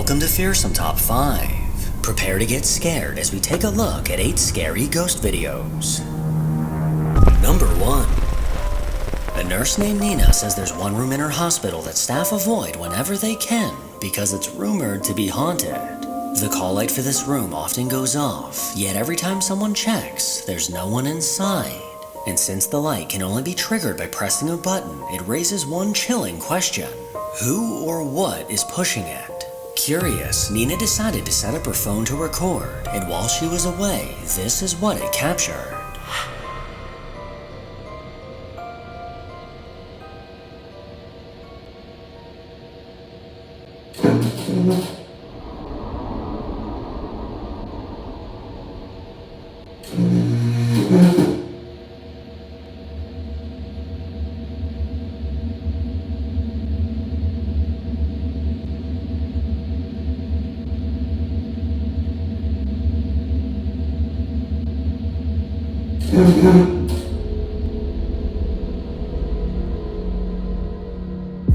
Welcome to Fearsome Top 5. Prepare to get scared as we take a look at 8 scary ghost videos. Number 1. A nurse named Nina says there's one room in her hospital that staff avoid whenever they can because it's rumored to be haunted. The call light for this room often goes off, yet every time someone checks, there's no one inside. And since the light can only be triggered by pressing a button, it raises one chilling question. Who or what is pushing it? Curious, Nina decided to set up her phone to record, and while she was away, this is what it captured.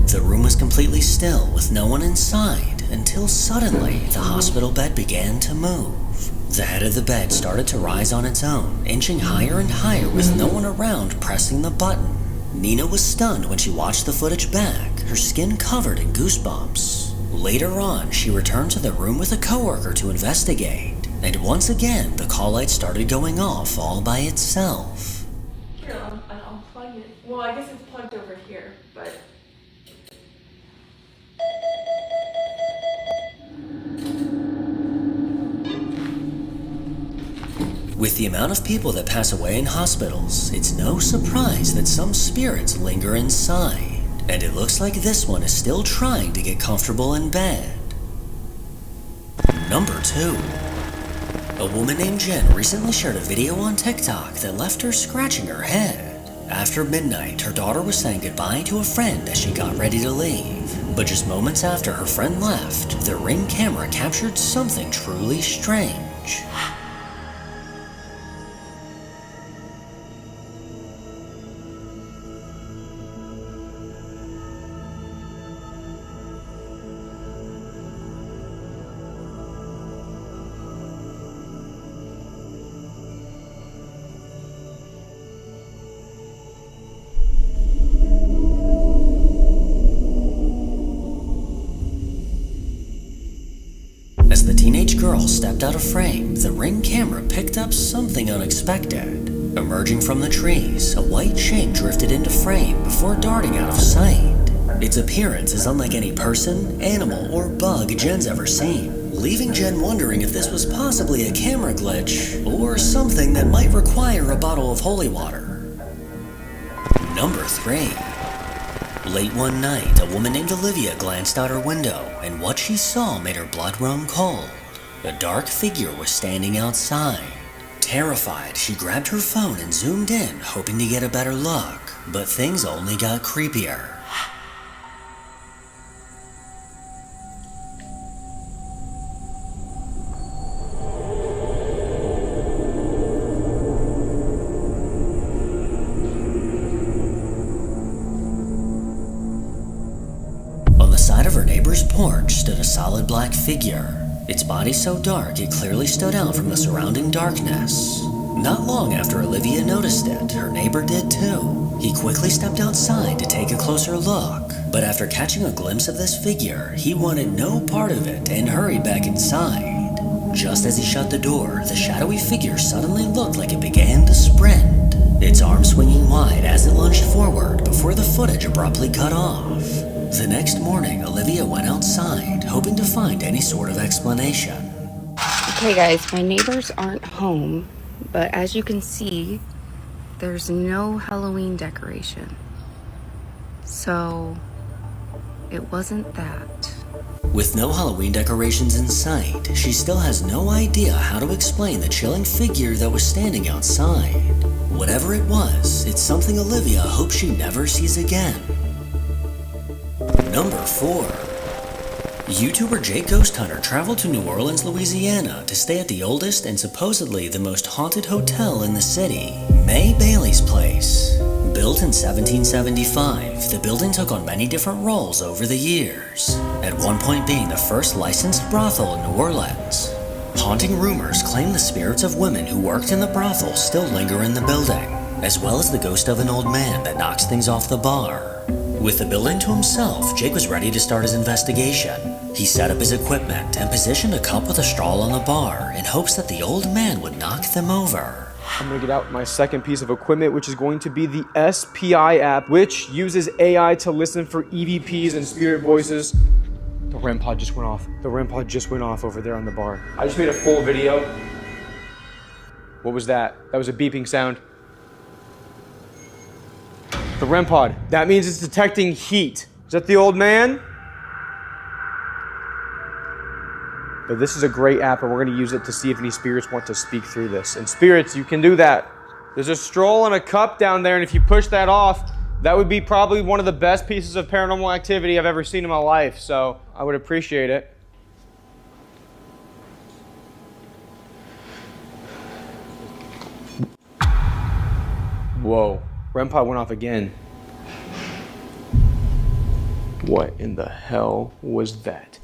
The room was completely still with no one inside until suddenly the hospital bed began to move. The head of the bed started to rise on its own, inching higher and higher with no one around pressing the button. Nina was stunned when she watched the footage back, her skin covered in goosebumps. Later on, she returned to the room with a coworker to investigate, and once again the call light started going off all by itself. Here, I'll plug it. Well, I guess it's plugged over here, but... With the amount of people that pass away in hospitals, it's no surprise that some spirits linger inside, and it looks like this one is still trying to get comfortable in bed. Number 2. A woman named Jen recently shared a video on TikTok that left her scratching her head. After midnight, her daughter was saying goodbye to a friend as she got ready to leave. But just moments after her friend left, the Ring camera captured something truly strange. As the teenage girl stepped out of frame, the Ring camera picked up something unexpected. Emerging from the trees, a white shape drifted into frame before darting out of sight. Its appearance is unlike any person, animal, or bug Jen's ever seen, leaving Jen wondering if this was possibly a camera glitch or something that might require a bottle of holy water. Number 3. Late one night, a woman named Olivia glanced out her window, and what she saw made her blood run cold. A dark figure was standing outside. Terrified, she grabbed her phone and zoomed in, hoping to get a better look, but things only got creepier. Side of her neighbor's porch stood a solid black figure. Its body so dark it clearly stood out from the surrounding darkness. Not long after Olivia noticed it, her neighbor did too. He quickly stepped outside to take a closer look, but after catching a glimpse of this figure, he wanted no part of it and hurried back inside. Just as he shut the door, the shadowy figure suddenly looked like it began to sprint, its arms swinging wide as it lunged forward before the footage abruptly cut off. The next morning, Olivia went outside, hoping to find any sort of explanation. Okay guys, my neighbors aren't home, but as you can see, there's no Halloween decoration. So, it wasn't that. With no Halloween decorations in sight, she still has no idea how to explain the chilling figure that was standing outside. Whatever it was, it's something Olivia hopes she never sees again. Number 4. YouTuber Jake Ghost Hunter traveled to New Orleans, Louisiana to stay at the oldest and supposedly the most haunted hotel in the city, May Bailey's Place. Built in 1775, the building took on many different roles over the years, at one point being the first licensed brothel in New Orleans. Haunting rumors claim the spirits of women who worked in the brothel still linger in the building, as well as the ghost of an old man that knocks things off the bar. With the building to himself, Jake was ready to start his investigation. He set up his equipment and positioned a cup with a straw on the bar in hopes that the old man would knock them over. I'm gonna get out my second piece of equipment, which is going to be the SPI app, which uses AI to listen for EVPs and spirit voices. The REM pod just went off. The REM pod just went off over there on the bar. I just made a full video. What was that? That was a beeping sound. The REM pod. That means it's detecting heat. Is that the old man? But this is a great app, and we're going to use it to see if any spirits want to speak through this. And spirits, you can do that. There's a stroll and a cup down there, and if you push that off, that would be probably one of the best pieces of paranormal activity I've ever seen in my life, so I would appreciate it. Whoa, REM pod went off again. What in the hell was that?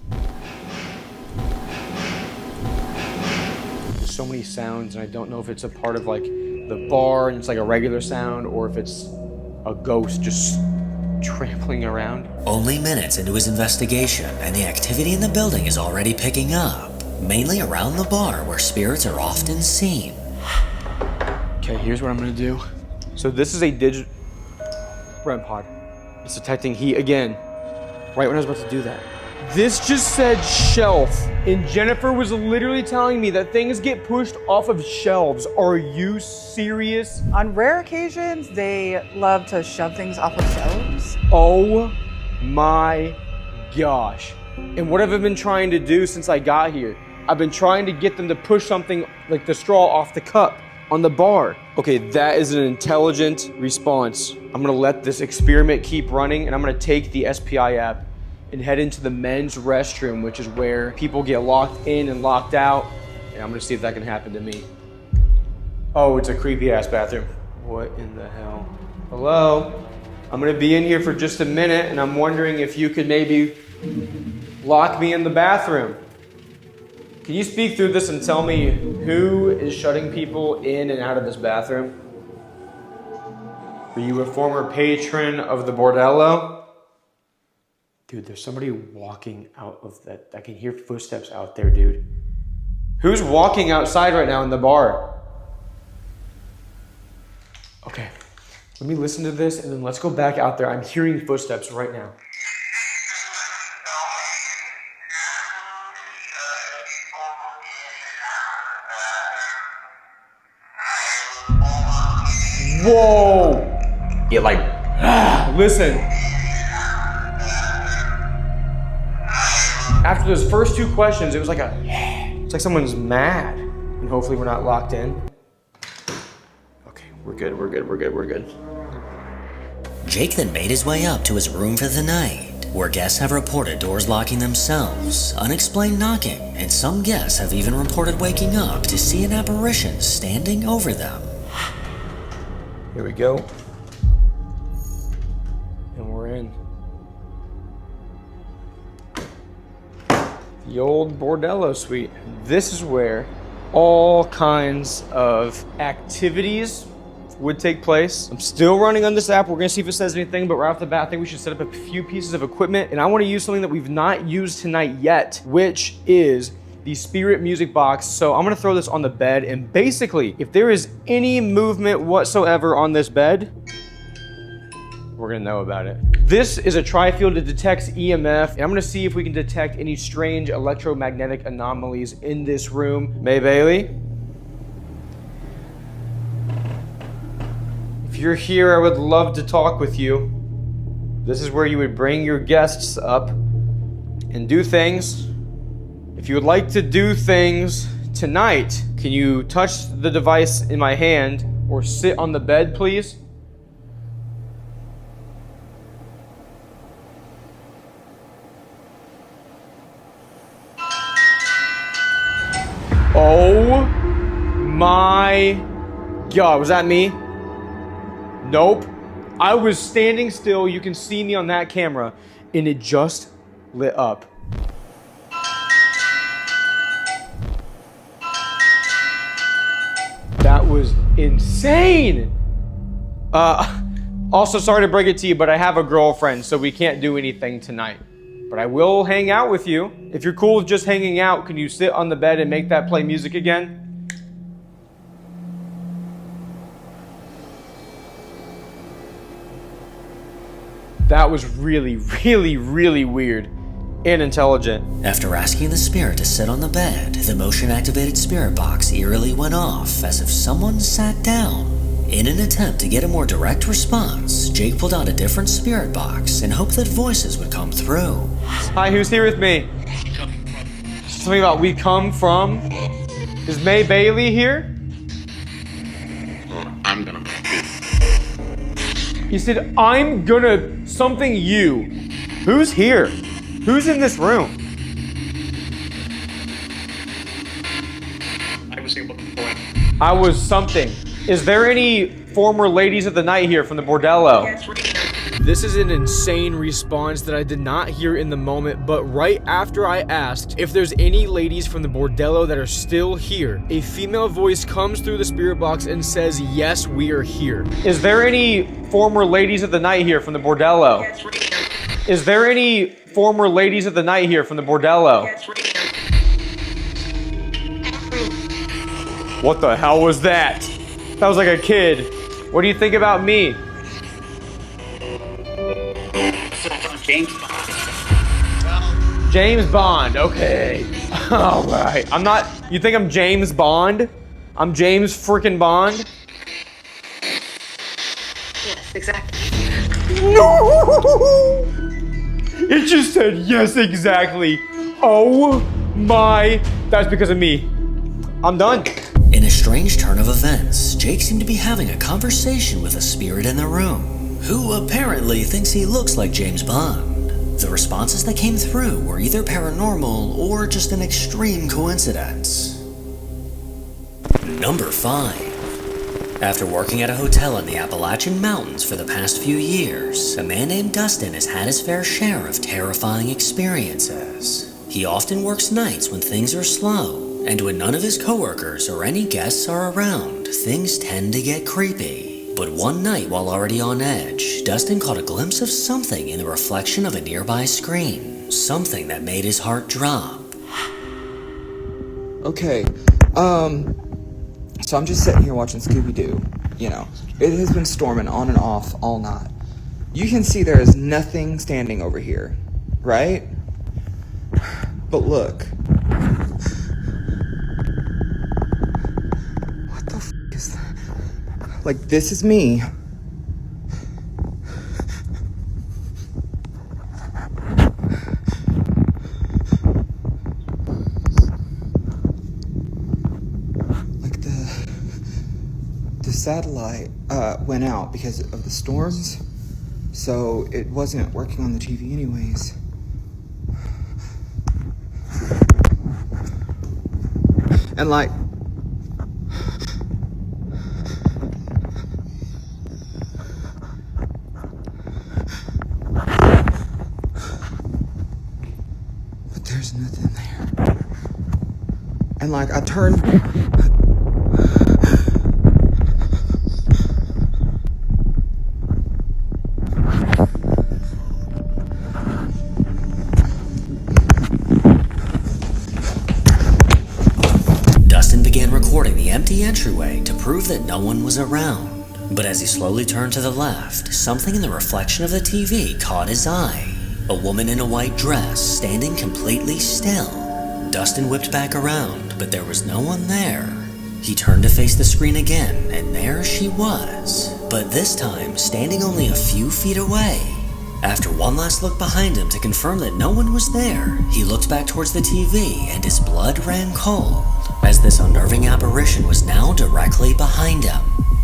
So many sounds, and I don't know if it's a part of like the bar and it's like a regular sound, or if it's a ghost just trampling around. Only minutes into his investigation, and the activity in the building is already picking up, mainly around the bar where spirits are often seen. Okay, here's what I'm gonna do. So this is a digital REM pod. It's detecting heat again, right when I was about to do that. This just said shelf, and Jennifer was literally telling me that things get pushed off of shelves. Are you serious? On rare occasions, they love to shove things off of shelves. Oh my gosh. And what have I been trying to do since I got here? I've been trying to get them to push something like the straw off the cup on the bar. Okay, that is an intelligent response. I'm gonna let this experiment keep running, and I'm gonna take the SPI app and head into the men's restroom, which is where people get locked in and locked out. And I'm gonna see if that can happen to me. Oh, it's a creepy ass bathroom. What in the hell? Hello? I'm gonna be in here for just a minute, and I'm wondering if you could maybe lock me in the bathroom. Can you speak through this and tell me who is shutting people in and out of this bathroom? Are you a former patron of the bordello? Dude, there's somebody walking out of that. I can hear footsteps out there, dude. Who's walking outside right now in the bar? Okay, let me listen to this, and then let's go back out there. I'm hearing footsteps right now. Whoa! It like, listen. After those first two questions, it was like it's like someone's mad. And hopefully we're not locked in. Okay, we're good. Jake then made his way up to his room for the night, where guests have reported doors locking themselves, unexplained knocking, and some guests have even reported waking up to see an apparition standing over them. Here we go. And we're in. The old bordello suite. This is where all kinds of activities would take place. I'm still running on this app. We're gonna see if it says anything, but right off the bat, I think we should set up a few pieces of equipment. And I wanna use something that we've not used tonight yet, which is the spirit music box. So I'm gonna throw this on the bed, and basically, if there is any movement whatsoever on this bed, we're gonna know about it. This is a tri-field that detects EMF, and I'm gonna see if we can detect any strange electromagnetic anomalies in this room. May Bailey? If you're here, I would love to talk with you. This is where you would bring your guests up and do things. If you would like to do things tonight, can you touch the device in my hand or sit on the bed, please? Oh my God, was that me? Nope. I was standing still, you can see me on that camera, and it just lit up. That was insane! Also, sorry to break it to you, but I have a girlfriend, so we can't do anything tonight. But I will hang out with you. If you're cool with just hanging out, can you sit on the bed and make that play music again? That was really, really, really weird and intelligent. After asking the spirit to sit on the bed, the motion-activated spirit box eerily went off as if someone sat down. In an attempt to get a more direct response, Jake pulled out a different spirit box and hoped that voices would come through. Hi, who's here with me? Something about we come from? Is May Bailey here? I'm gonna. You said, I'm gonna something you. Who's here? Who's in this room? I was able to pull it. I was something. Is there any former ladies of the night here from the bordello? This is an insane response that I did not hear in the moment, but right after I asked if there's any ladies from the bordello that are still here, a female voice comes through the spirit box and says, yes, we are here. Is there any former ladies of the night here from the bordello? Is there any former ladies of the night here from the bordello? What the hell was that? That was like a kid. What do you think about me? James James Bond, okay. Alright. I'm not, you think I'm James Bond? I'm James freaking Bond? Yes, exactly. No! It just said yes, exactly. Oh my, that's because of me. I'm done. In a strange turn of events, Jake seemed to be having a conversation with a spirit in the room, who apparently thinks he looks like James Bond. The responses that came through were either paranormal or just an extreme coincidence. Number 5. After working at a hotel in the Appalachian Mountains for the past few years, a man named Dustin has had his fair share of terrifying experiences. He often works nights when things are slow, and when none of his coworkers or any guests are around, things tend to get creepy. But one night while already on edge, Dustin caught a glimpse of something in the reflection of a nearby screen. Something that made his heart drop. Okay, so I'm just sitting here watching Scooby-Doo. You know, it has been storming on and off all night. You can see there is nothing standing over here, right? But look. What the f*** is that? Like, this is me. Like, the satellite went out because of the storms, so it wasn't working on the TV anyways. And like, but there's nothing there. And like, I turned. Dustin began recording the empty entryway to prove that no one was around. But as he slowly turned to the left, something in the reflection of the TV caught his eye. A woman in a white dress standing completely still. Dustin whipped back around, but there was no one there. He turned to face the screen again, and there she was. But this time, standing only a few feet away. After one last look behind him to confirm that no one was there, he looked back towards the TV and his blood ran cold, as this unnerving apparition was now directly behind him.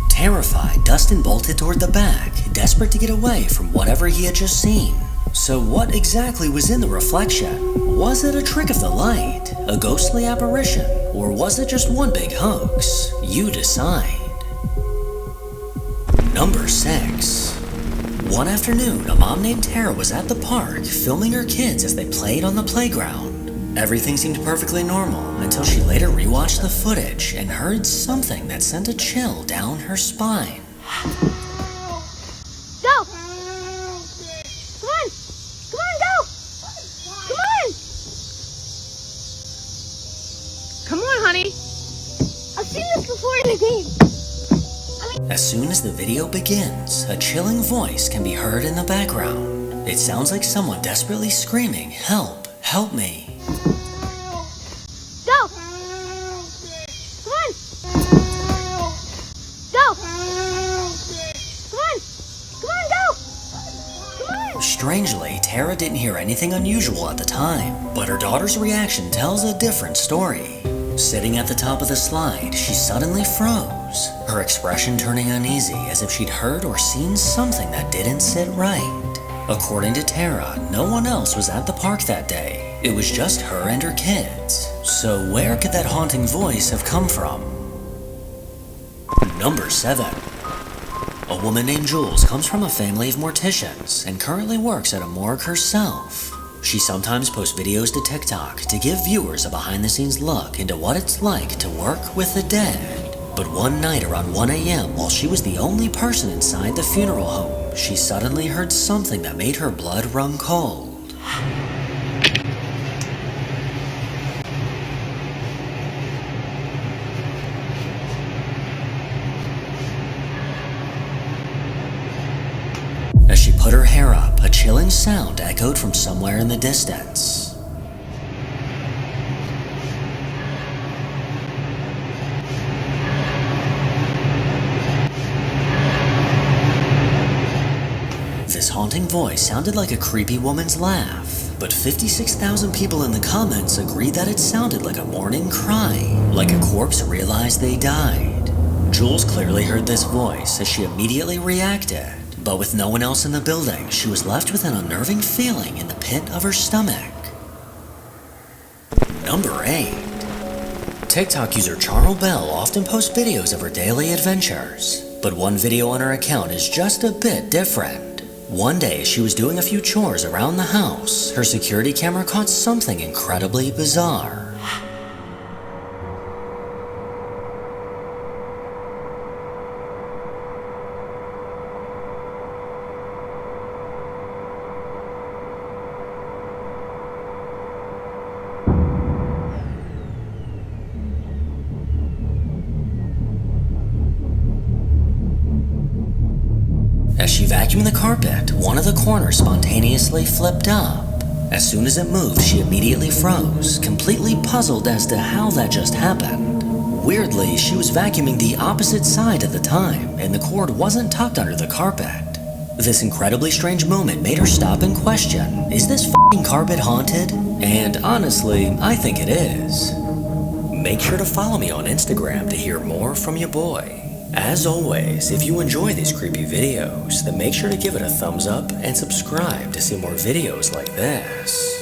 Terrified, Dustin bolted toward the back, desperate to get away from whatever he had just seen. So what exactly was in the reflection? Was it a trick of the light, a ghostly apparition, or was it just one big hoax? You decide. Number 6. One afternoon, a mom named Tara was at the park filming her kids as they played on the playground. Everything seemed perfectly normal until she later rewatched the footage and heard something that sent a chill down her spine. Go! Come on! Come on, go! Come on! Come on, honey. I've seen this before in the game. As soon as the video begins, a chilling voice can be heard in the background. It sounds like someone desperately screaming, "Help! Help me!" Go! Come on! Go! Come on! Come on, go! Come on! Strangely, Tara didn't hear anything unusual at the time, but her daughter's reaction tells a different story. Sitting at the top of the slide, she suddenly froze, her expression turning uneasy as if she'd heard or seen something that didn't sit right. According to Tara, no one else was at the park that day. It was just her and her kids. So where could that haunting voice have come from? Number 7. A woman named Jules comes from a family of morticians and currently works at a morgue herself. She sometimes posts videos to TikTok to give viewers a behind-the-scenes look into what it's like to work with the dead. But one night around 1 a.m., while she was the only person inside the funeral home, she suddenly heard something that made her blood run cold. As she put her hair up, a chilling sound echoed from somewhere in the distance. This haunting voice sounded like a creepy woman's laugh, but 56,000 people in the comments agreed that it sounded like a mourning cry, like a corpse realized they died. Jules clearly heard this voice as she immediately reacted. But with no one else in the building, she was left with an unnerving feeling in the pit of her stomach. Number 8. TikTok user Charles Bell often posts videos of her daily adventures, but one video on her account is just a bit different. One day, she was doing a few chores around the house. Her security camera caught something incredibly bizarre. As she vacuumed the carpet, one of the corners spontaneously flipped up. As soon as it moved, she immediately froze, completely puzzled as to how that just happened. Weirdly, she was vacuuming the opposite side at the time, and the cord wasn't tucked under the carpet. This incredibly strange moment made her stop and question, is this f***ing carpet haunted? And honestly, I think it is. Make sure to follow me on Instagram to hear more from your boy. As always, if you enjoy these creepy videos, then make sure to give it a thumbs up and subscribe to see more videos like this.